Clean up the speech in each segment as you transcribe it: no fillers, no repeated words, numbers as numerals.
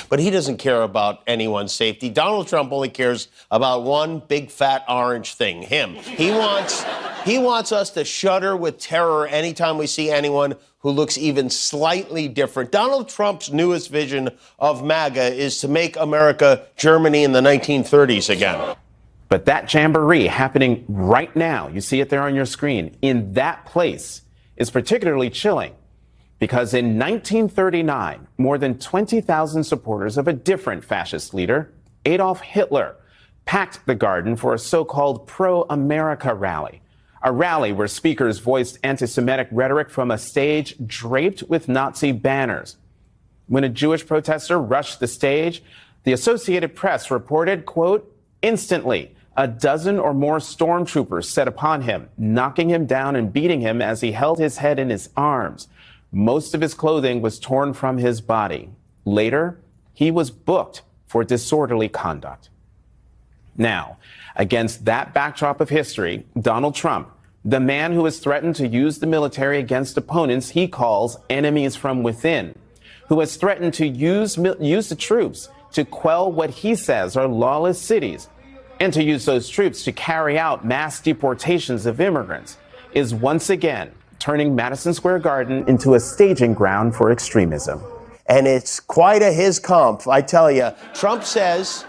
but he doesn't care about anyone's safety. Donald Trump only cares about one big fat orange thing, him. He wants us to shudder with terror anytime we see anyone who looks even slightly different. Donald Trump's newest vision of MAGA is to make America Germany in the 1930s again. But that jamboree happening right now, you see it there on your screen, in that place is particularly chilling because in 1939, more than 20,000 supporters of a different fascist leader, Adolf Hitler, packed the garden for a so-called pro-America rally. A rally where speakers voiced anti-Semitic rhetoric from a stage draped with Nazi banners. When a Jewish protester rushed the stage, the Associated Press reported, quote, instantly, a dozen or more stormtroopers set upon him, knocking him down and beating him as he held his head in his arms. Most of his clothing was torn from his body. Later, he was booked for disorderly conduct. Now, against that backdrop of history, Donald Trump, the man who has threatened to use the military against opponents he calls enemies from within, who has threatened to use the troops to quell what he says are lawless cities, and to use those troops to carry out mass deportations of immigrants, is once again turning Madison Square Garden into a staging ground for extremism. And it's quite a his comp, I tell you. Trump says,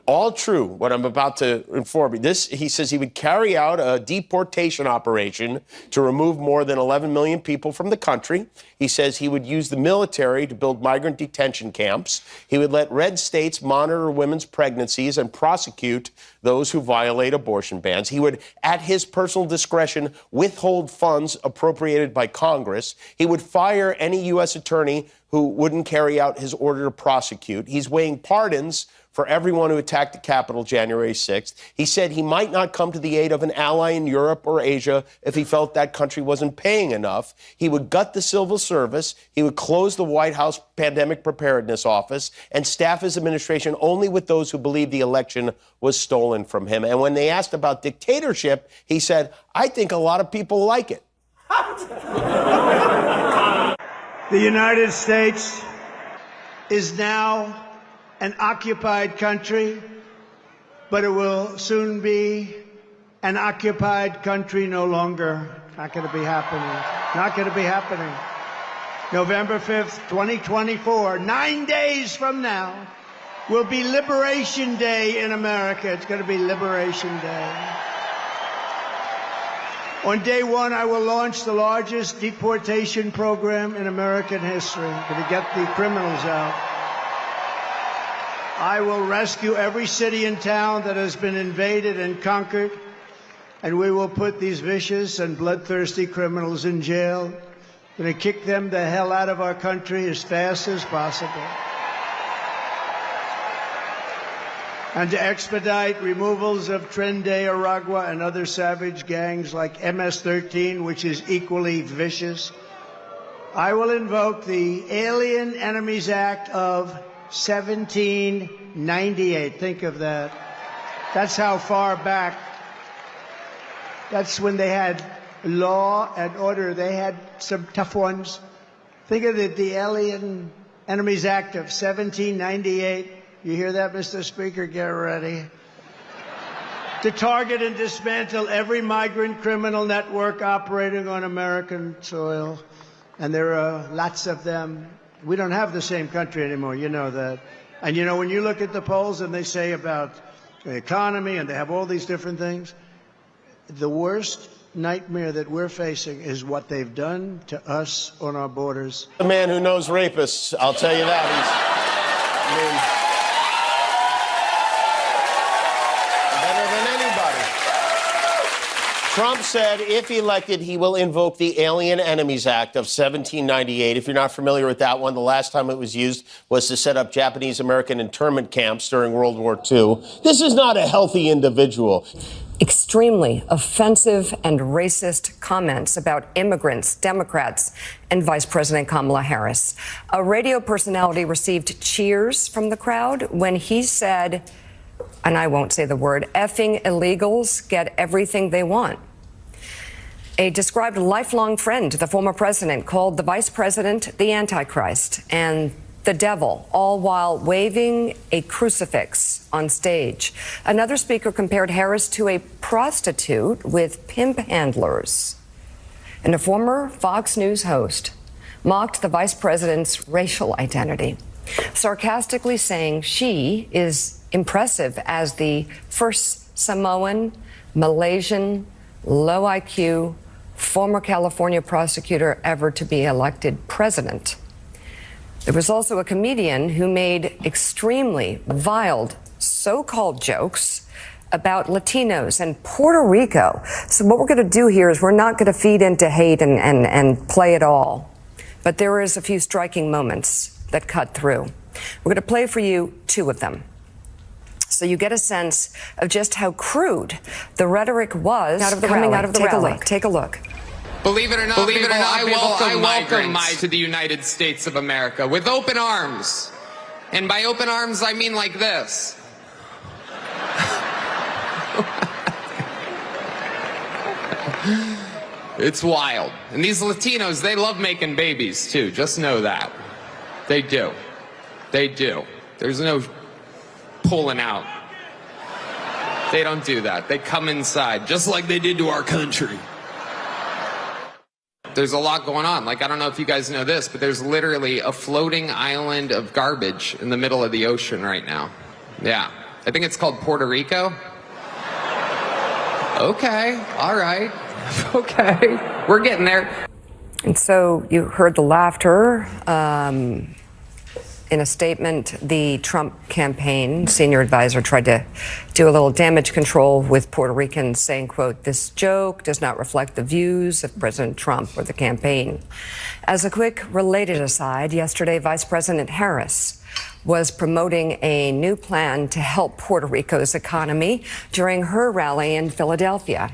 all true, what I'm about to inform you. He says he would carry out a deportation operation to remove more than 11 million people from the country. He says he would use the military to build migrant detention camps. He would let red states monitor women's pregnancies and prosecute those who violate abortion bans. He would, at his personal discretion, withhold funds appropriated by Congress. He would fire any U.S. attorney who wouldn't carry out his order to prosecute. He's weighing pardons for everyone who attacked the Capitol January 6th. He said he might not come to the aid of an ally in Europe or Asia if he felt that country wasn't paying enough. He would gut the civil service. He would close the White House Pandemic Preparedness Office and staff his administration only with those who believe the election was stolen from him. And when they asked about dictatorship, he said, I think a lot of people like it. The United States is now an occupied country, but it will soon be an occupied country no longer. Not going to be happening. Not going to be happening. November 5th, 2024, 9 days from now, will be Liberation Day in America. It's going to be Liberation Day. On day one, I will launch the largest deportation program in American history to get the criminals out. I will rescue every city and town that has been invaded and conquered, and we will put these vicious and bloodthirsty criminals in jail. We're going to kick them the hell out of our country as fast as possible. And to expedite removals of Tren de Aragua and other savage gangs like MS-13, which is equally vicious, I will invoke the Alien Enemies Act of 1798. Think of that. That's how far back. That's when they had law and order. They had some tough ones. Think of the Alien Enemies Act of 1798. You hear that, Mr. Speaker? Get ready. To target and dismantle every migrant criminal network operating on American soil. And there are lots of them. We don't have the same country anymore, you know that. And you know, when you look at the polls and they say about the economy and they have all these different things, the worst nightmare that we're facing is what they've done to us on our borders. The man who knows rapists, I'll tell you that. Better than anybody. Trump said if elected, he will invoke the Alien Enemies Act of 1798. If you're not familiar with that one, the last time it was used was to set up Japanese-American internment camps during World War II. This is not a healthy individual. Extremely offensive and racist comments about immigrants, Democrats, and Vice President Kamala Harris. A radio personality received cheers from the crowd when he said, and I won't say the word, effing illegals get everything they want. A described lifelong friend to the former president called the vice president the Antichrist, and the devil, all while waving a crucifix on stage. Another speaker compared Harris to a prostitute with pimp handlers. And a former Fox News host mocked the vice president's racial identity, sarcastically saying she is impressive as the first Samoan, Malaysian, low IQ, former California prosecutor ever to be elected president. There was also a comedian who made extremely vile so-called jokes about Latinos and Puerto Rico. So what we're going to do here is we're not going to feed into hate and play it all. But there is a few striking moments that cut through. We're going to play for you two of them, so you get a sense of just how crude the rhetoric was coming out of the rally. Take a look. Believe it or not, I welcome migrants to the United States of America with open arms. And by open arms, I mean like this. It's wild. And these Latinos, they love making babies too. Just know that. They do. They do. There's no pulling out. They don't do that. They come inside, just like they did to our country. There's a lot going on. Like, I don't know if you guys know this, but there's literally a floating island of garbage in the middle of the ocean right now. Yeah. I think it's called Puerto Rico. Okay. All right. Okay. We're getting there. And so you heard the laughter. In a statement, the Trump campaign senior advisor tried to do a little damage control with Puerto Ricans, saying, quote, "This joke does not reflect the views of President Trump or the campaign." As a quick related aside, yesterday, Vice President Harris was promoting a new plan to help Puerto Rico's economy during her rally in Philadelphia.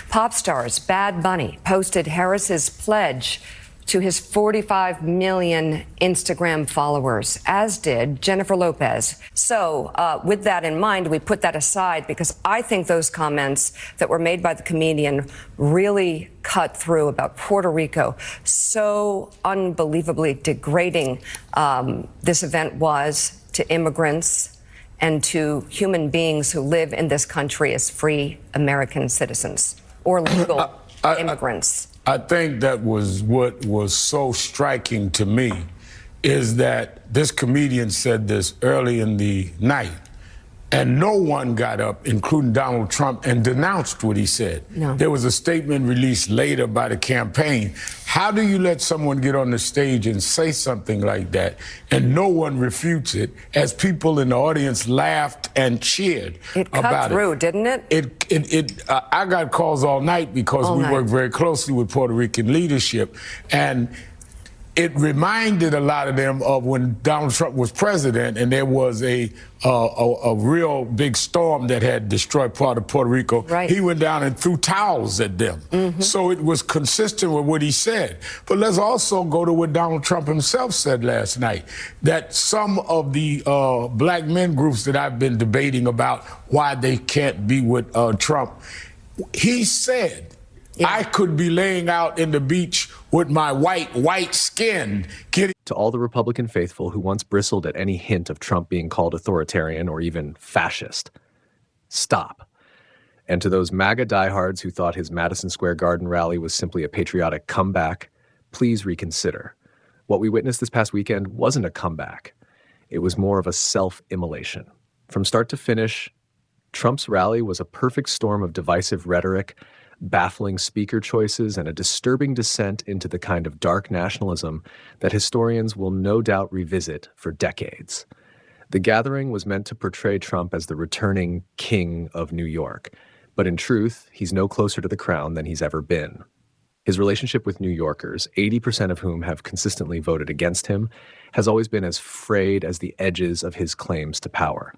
Pop stars Bad Bunny posted Harris's pledge to his 45 million Instagram followers, as did Jennifer Lopez. So with that in mind, we put that aside because I think those comments that were made by the comedian really cut through about Puerto Rico. So unbelievably degrading this event was to immigrants and to human beings who live in this country as free American citizens or legal immigrants. I think that was what was so striking to me, is that this comedian said this early in the night, and no one got up, including Donald Trump, and denounced what he said. No. There was a statement released later by the campaign. How do you let someone get on the stage and say something like that, and no one refutes it, as people in the audience laughed and cheered about it? It cut through, didn't it? I got calls all night because we work very closely with Puerto Rican leadership, and it reminded a lot of them of when Donald Trump was president and there was a real big storm that had destroyed part of Puerto Rico. Right. He went down and threw towels at them. Mm-hmm. So it was consistent with what he said. But let's also go to what Donald Trump himself said last night, that some of the black men groups that I've been debating about why they can't be with Trump, he said, I could be laying out in the beach with my white skin. To all the Republican faithful who once bristled at any hint of Trump being called authoritarian or even fascist, stop. And to those MAGA diehards who thought his Madison Square Garden rally was simply a patriotic comeback, please reconsider. What we witnessed this past weekend wasn't a comeback. It was more of a self-immolation. From start to finish, Trump's rally was a perfect storm of divisive rhetoric, baffling speaker choices, and a disturbing descent into the kind of dark nationalism that historians will no doubt revisit for decades. The gathering was meant to portray Trump as the returning king of New York, but in truth, he's no closer to the crown than he's ever been. His relationship with New Yorkers, 80% of whom have consistently voted against him, has always been as frayed as the edges of his claims to power.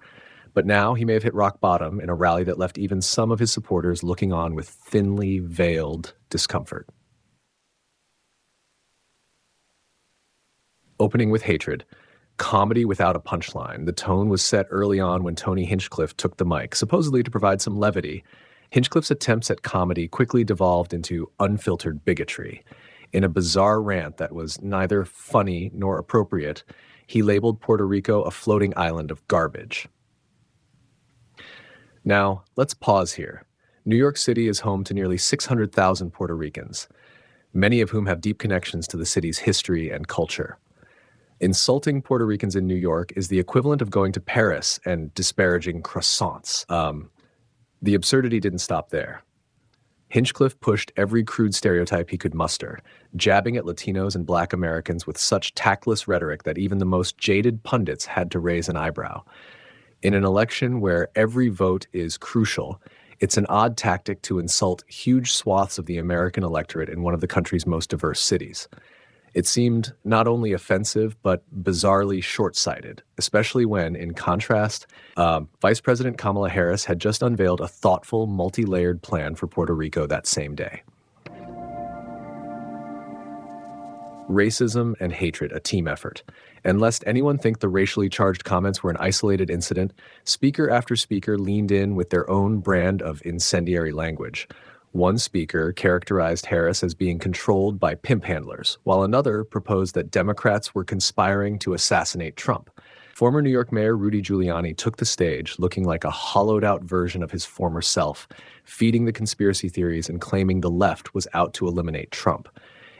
But now he may have hit rock bottom in a rally that left even some of his supporters looking on with thinly veiled discomfort. Opening with hatred, comedy without a punchline, the tone was set early on when Tony Hinchcliffe took the mic, supposedly to provide some levity. Hinchcliffe's attempts at comedy quickly devolved into unfiltered bigotry. In a bizarre rant that was neither funny nor appropriate, He labeled Puerto Rico a floating island of garbage. Now, let's pause here. New York City is home to nearly 600,000 Puerto Ricans, many of whom have deep connections to the city's history and culture. Insulting Puerto Ricans in New York is the equivalent of going to Paris and disparaging croissants. The absurdity didn't stop there. Hinchcliffe pushed every crude stereotype he could muster, jabbing at Latinos and Black Americans with such tactless rhetoric that even the most jaded pundits had to raise an eyebrow. In an election where every vote is crucial, it's an odd tactic to insult huge swaths of the American electorate in one of the country's most diverse cities. It seemed not only offensive, but bizarrely short-sighted, especially when, in contrast, Vice President Kamala Harris had just unveiled a thoughtful, multi-layered plan for Puerto Rico that same day. Racism and hatred, a team effort. And lest anyone think the racially charged comments were an isolated incident, speaker after speaker leaned in with their own brand of incendiary language. One speaker characterized Harris as being controlled by pimp handlers, while another proposed that Democrats were conspiring to assassinate Trump. Former New York Mayor Rudy Giuliani took the stage looking like a hollowed-out version of his former self, feeding the conspiracy theories and claiming the left was out to eliminate Trump.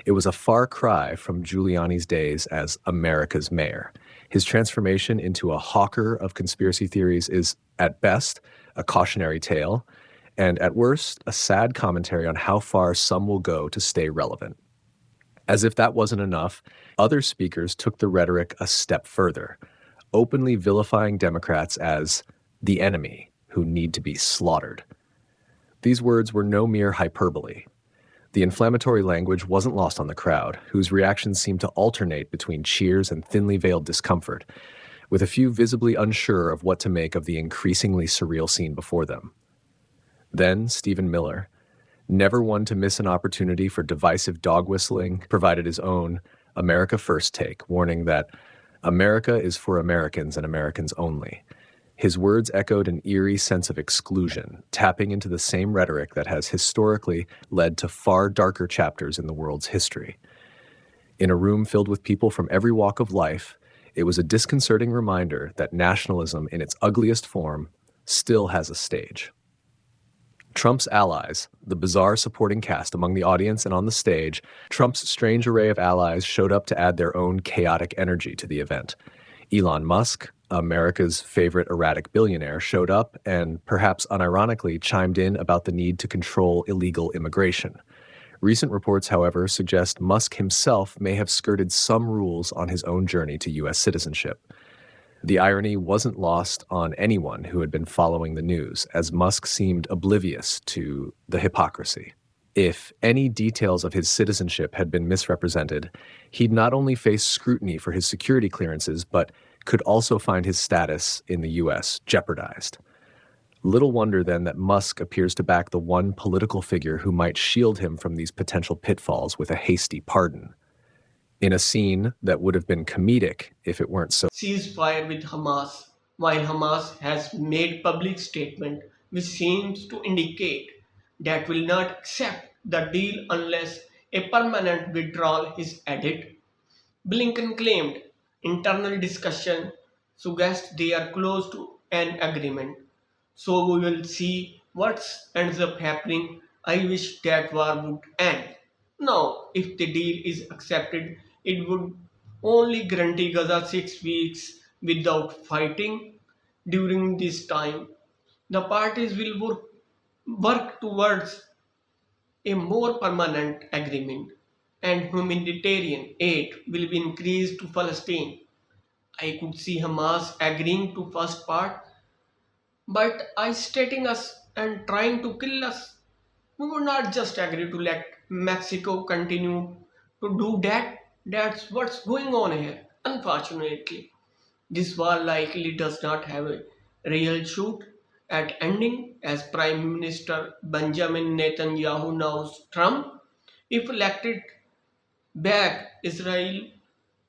It was a far cry from Giuliani's days as America's mayor. His transformation into a hawker of conspiracy theories is, at best, a cautionary tale, and at worst, a sad commentary on how far some will go to stay relevant. As if that wasn't enough, other speakers took the rhetoric a step further, openly vilifying Democrats as the enemy who need to be slaughtered. These words were no mere hyperbole. The inflammatory language wasn't lost on the crowd, whose reactions seemed to alternate between cheers and thinly veiled discomfort, with a few visibly unsure of what to make of the increasingly surreal scene before them. Then Stephen Miller, never one to miss an opportunity for divisive dog whistling, provided his own America First take, warning that America is for Americans and Americans only. His words echoed an eerie sense of exclusion, tapping into the same rhetoric that has historically led to far darker chapters in the world's history. In a room filled with people from every walk of life, it was a disconcerting reminder that nationalism in its ugliest form still has a stage. Trump's allies, the bizarre supporting cast among the audience and on the stage, Trump's strange array of allies showed up to add their own chaotic energy to the event. Elon Musk, America's favorite erratic billionaire, showed up and, perhaps unironically, chimed in about the need to control illegal immigration. Recent reports, however, suggest Musk himself may have skirted some rules on his own journey to U.S. citizenship. The irony wasn't lost on anyone who had been following the news, as Musk seemed oblivious to the hypocrisy. If any details of his citizenship had been misrepresented, he'd not only face scrutiny for his security clearances, but could also find his status in the U.S. jeopardized. Little wonder, then, that Musk appears to back the one political figure who might shield him from these potential pitfalls with a hasty pardon. In a scene that would have been comedic if it weren't so. Ceasefire with Hamas, while Hamas has made public statement which seems to indicate that will not accept the deal unless a permanent withdrawal is added. Blinken claimed internal discussion suggests they are close to an agreement. So we will see what ends up happening. I wish that war would end. Now, if the deal is accepted, it would only guarantee Gaza 6 weeks without fighting. During this time, the parties will work towards a more permanent agreement, and humanitarian aid will be increased to Palestine. I could see Hamas agreeing to first part, but isolating us and trying to kill us. We would not just agree to let Mexico continue to do that. That's what's going on here. Unfortunately, this war likely does not have a real shoot at ending, as Prime Minister Benjamin Netanyahu knows Trump, if elected back Israel,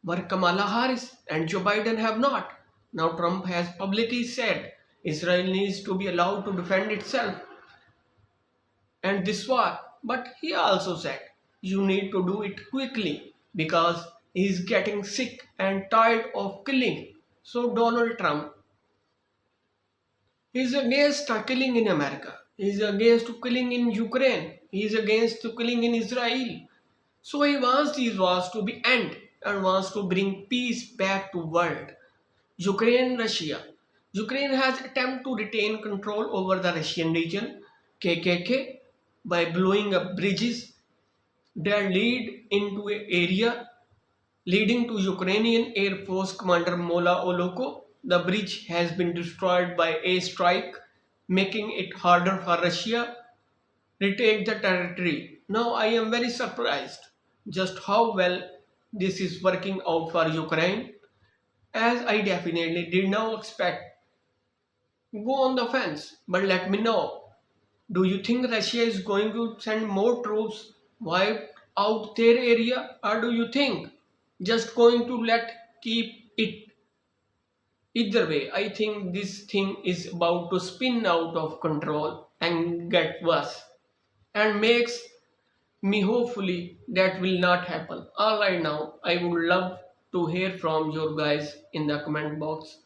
were Kamala Harris and Joe Biden have not. Now Trump has publicly said Israel needs to be allowed to defend itself and this war. But he also said you need to do it quickly because is getting sick and tired of killing. So Donald Trump is against killing in America. He is against killing in Ukraine. He is against killing in Israel. So he wants these wars to be end and wants to bring peace back to world. Ukraine, Russia. Ukraine has attempted to retain control over the Russian region, KKK, by blowing up bridges that lead into an area leading to Ukrainian Air Force Commander Mola Oloko. The bridge has been destroyed by a strike, making it harder for Russia to retake the territory. Now I am very surprised just how well this is working out for Ukraine, as I definitely did not expect. Go on the fence, but let me know. Do you think Russia is going to send more troops wipe out their area, or do you think just going to let keep it? Either way, I think this thing is about to spin out of control and get worse, and makes me hopefully that will not happen. Alright, now I would love to hear from your guys in the comment box.